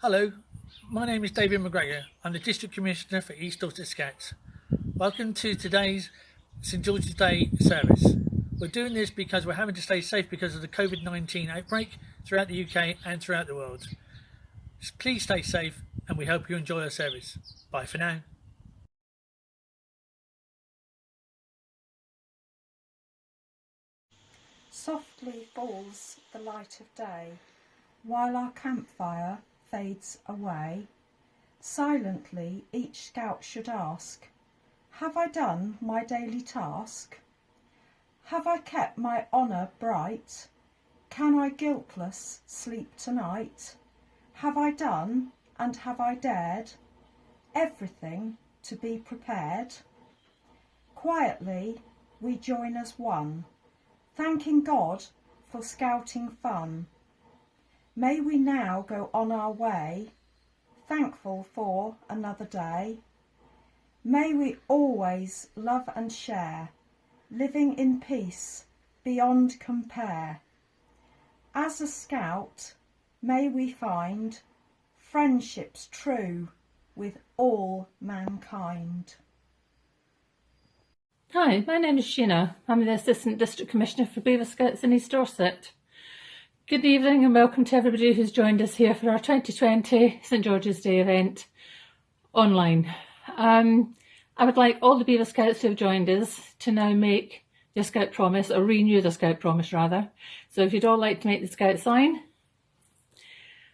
Hello, my name is David McGregor. I'm the District Commissioner for East Dorset Scouts. Welcome to today's St George's Day service. We're doing this because we're having to stay safe because of the COVID-19 outbreak throughout the UK and throughout the world. Please stay safe and we hope you enjoy our service. Bye for now. Softly falls the light of day, while our campfire fades away. Silently each scout should ask, have I done my daily task? Have I kept my honour bright? Can I guiltless sleep tonight? Have I done, and have I dared, everything to be prepared? Quietly we join as one, thanking God for scouting fun. May we now go on our way, thankful for another day. May we always love and share, living in peace beyond compare. As a scout, may we find friendships true with all mankind. Hi, my name is Sheena. I'm the Assistant District Commissioner for Beaver Scouts in East Dorset. Good evening and welcome to everybody who's joined us here for our 2020 St George's Day event online. I would like all the Beaver Scouts who have joined us to now make their Scout promise, or renew their Scout promise rather. So if you'd all like to make the Scout sign.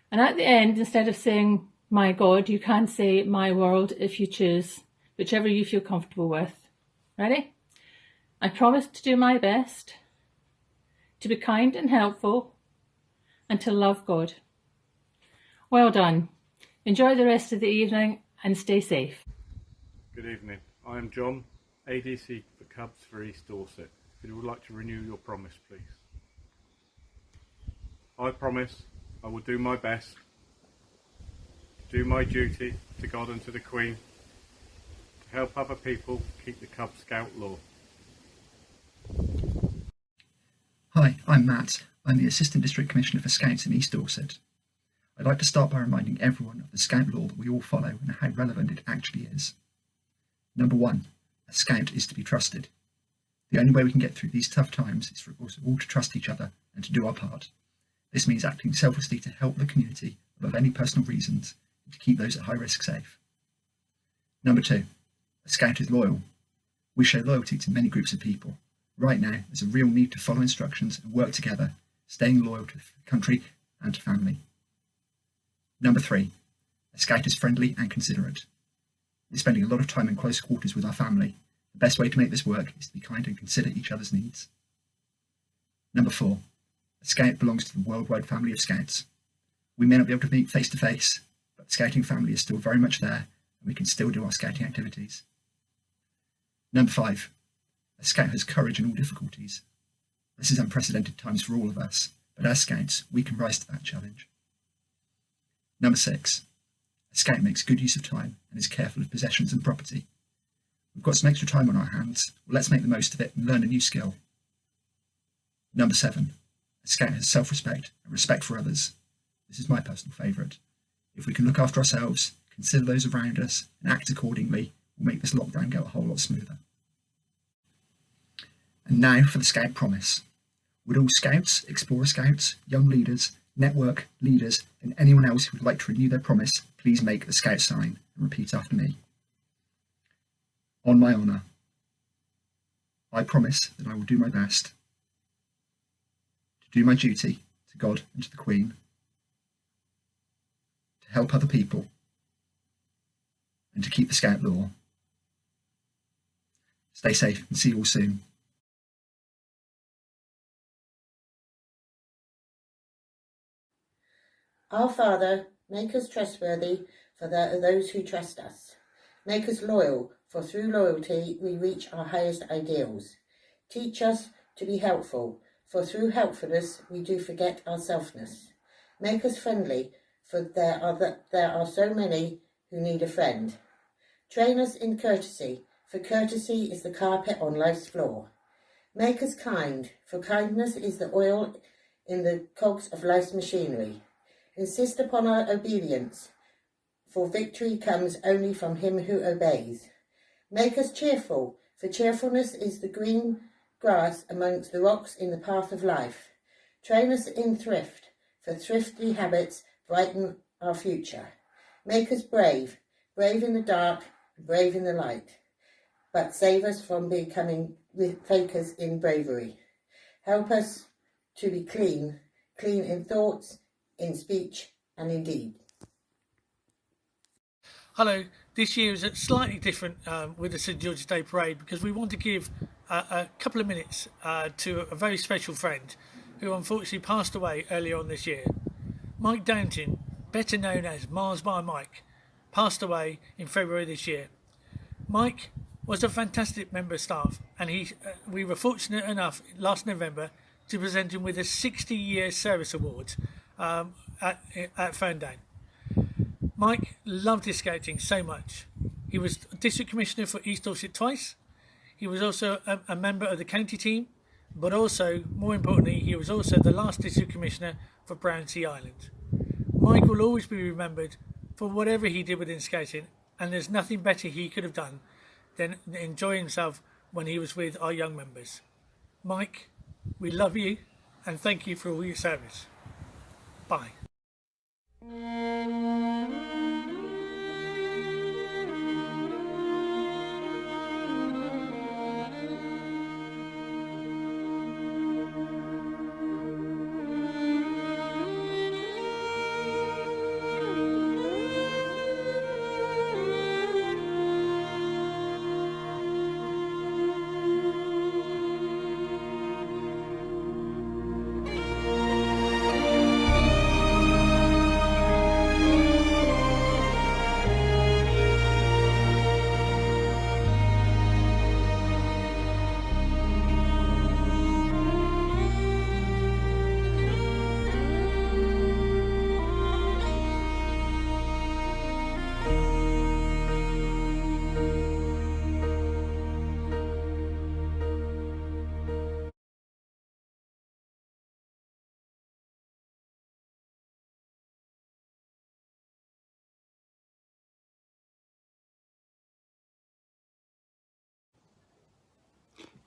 And at the end, instead of saying my God, you can say my world if you choose, whichever you feel comfortable with. Ready? I promise to do my best, to be kind and helpful, and to love God. Well done. Enjoy the rest of the evening and stay safe. Good evening. I am John, ADC for Cubs for East Dorset. If you would like to renew your promise, please. I promise I will do my best, to do my duty to God and to the Queen, to help other people keep the Cub Scout law. Hi, I'm Matt. I'm the Assistant District Commissioner for Scouts in East Dorset. I'd like to start by reminding everyone of the Scout law that we all follow and how relevant it actually is. Number 1, a Scout is to be trusted. The only way we can get through these tough times is for us all to trust each other and to do our part. This means acting selflessly to help the community above any personal reasons and to keep those at high risk safe. Number 2, a Scout is loyal. We show loyalty to many groups of people. Right now, there's a real need to follow instructions and work together, staying loyal to the country and to family. Number 3, a Scout is friendly and considerate. We're spending a lot of time in close quarters with our family. The best way to make this work is to be kind and consider each other's needs. Number 4, a Scout belongs to the worldwide family of Scouts. We may not be able to meet face to face, but the Scouting family is still very much there and we can still do our Scouting activities. Number 5, a Scout has courage in all difficulties. This is unprecedented times for all of us, but as Scouts, we can rise to that challenge. Number 6, a Scout makes good use of time and is careful of possessions and property. We've got some extra time on our hands, well, let's make the most of it and learn a new skill. Number 7, a Scout has self-respect and respect for others. This is my personal favourite. If we can look after ourselves, consider those around us and act accordingly, we'll make this lockdown go a whole lot smoother. And now for the Scout promise. Would all Scouts, Explorer Scouts, young leaders, network leaders and anyone else who would like to renew their promise please make the Scout sign and repeat after me. On my honour, I promise that I will do my best to do my duty to God and to the Queen, to help other people and to keep the Scout law. Stay safe and see you all soon. Our Father, make us trustworthy for those who trust us. Make us loyal, for through loyalty we reach our highest ideals. Teach us to be helpful, for through helpfulness we do forget our selfness. Make us friendly, for there are so many who need a friend. Train us in courtesy, for courtesy is the carpet on life's floor. Make us kind, for kindness is the oil in the cogs of life's machinery. Insist upon our obedience, for victory comes only from him who obeys. Make us cheerful, for cheerfulness is the green grass amongst the rocks in the path of life. Train us in thrift, for thrifty habits brighten our future. Make us brave, brave in the dark, brave in the light, but save us from becoming fakers in bravery. Help us to be clean, clean in thoughts, in speech, and in deed. Hello, this year is slightly different with the St George's Day Parade because we want to give a couple of minutes to a very special friend who unfortunately passed away earlier on this year. Mike Downton, better known as Mars by Mike, passed away in February this year. Mike was a fantastic member of staff, and we were fortunate enough last November to present him with a 60-year service award at Ferndown. Mike loved his scouting so much. He was District Commissioner for East Dorset twice. He was also a member of the county team, but also, more importantly, he was also the last District Commissioner for Brownsea Island. Mike will always be remembered for whatever he did within scouting, and there's nothing better he could have done than enjoy himself when he was with our young members. Mike, we love you and thank you for all your service. Bye.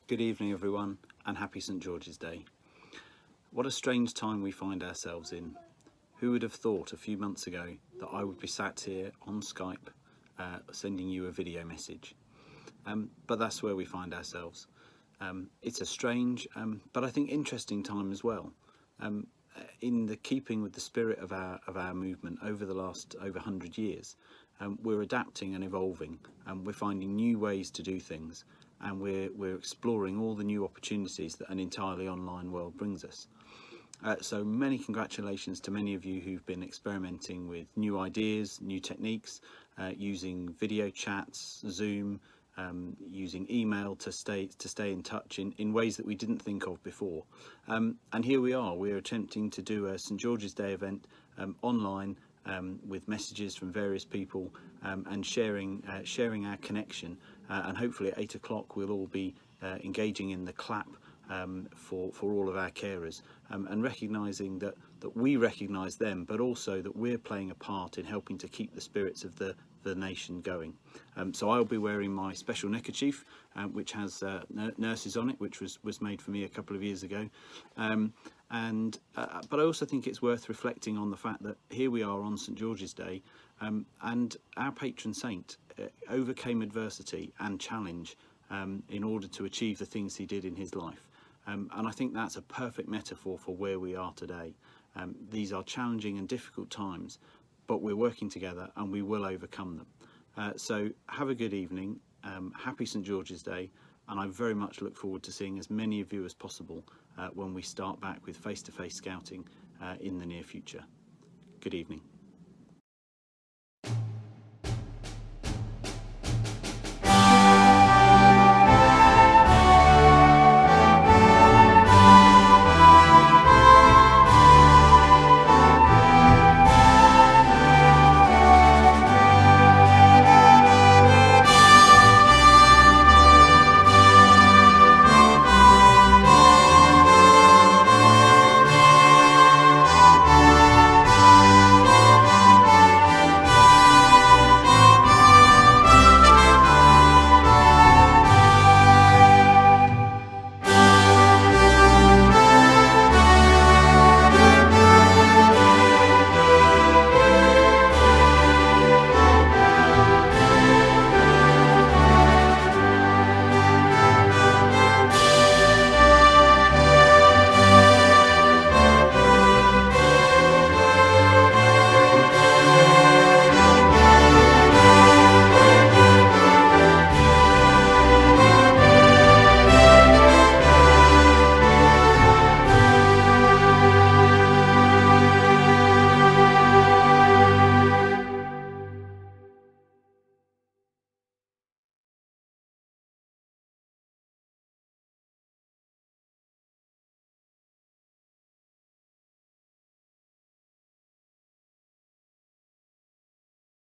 Good evening everyone, and happy St George's Day. What a strange time we find ourselves in. Who would have thought a few months ago that I would be sat here on Skype sending you a video message? But that's where we find ourselves. It's a strange but I think interesting time as well. In the keeping with the spirit of our movement over the last over 100 years, we're adapting and evolving, and we're finding new ways to do things, and we're exploring all the new opportunities that an entirely online world brings us. So many congratulations to many of you who've been experimenting with new ideas, new techniques, using video chats, Zoom, using email to stay in touch in ways that we didn't think of before. And here we are, we're attempting to do a St George's Day event online, with messages from various people, and sharing our connection, and hopefully at 8 o'clock we'll all be engaging in the clap for all of our carers, and recognising that we recognise them, but also that we're playing a part in helping to keep the spirits of the nation going. So I'll be wearing my special neckerchief, which has nurses on it, which was made for me a couple of years ago. But I also think it's worth reflecting on the fact that here we are on St George's Day, and our patron saint overcame adversity and challenge in order to achieve the things he did in his life. And I think that's a perfect metaphor for where we are today. These are challenging and difficult times, but we're working together and we will overcome them. So have a good evening, happy St George's Day, and I very much look forward to seeing as many of you as possible when we start back with face-to-face scouting in the near future. Good evening.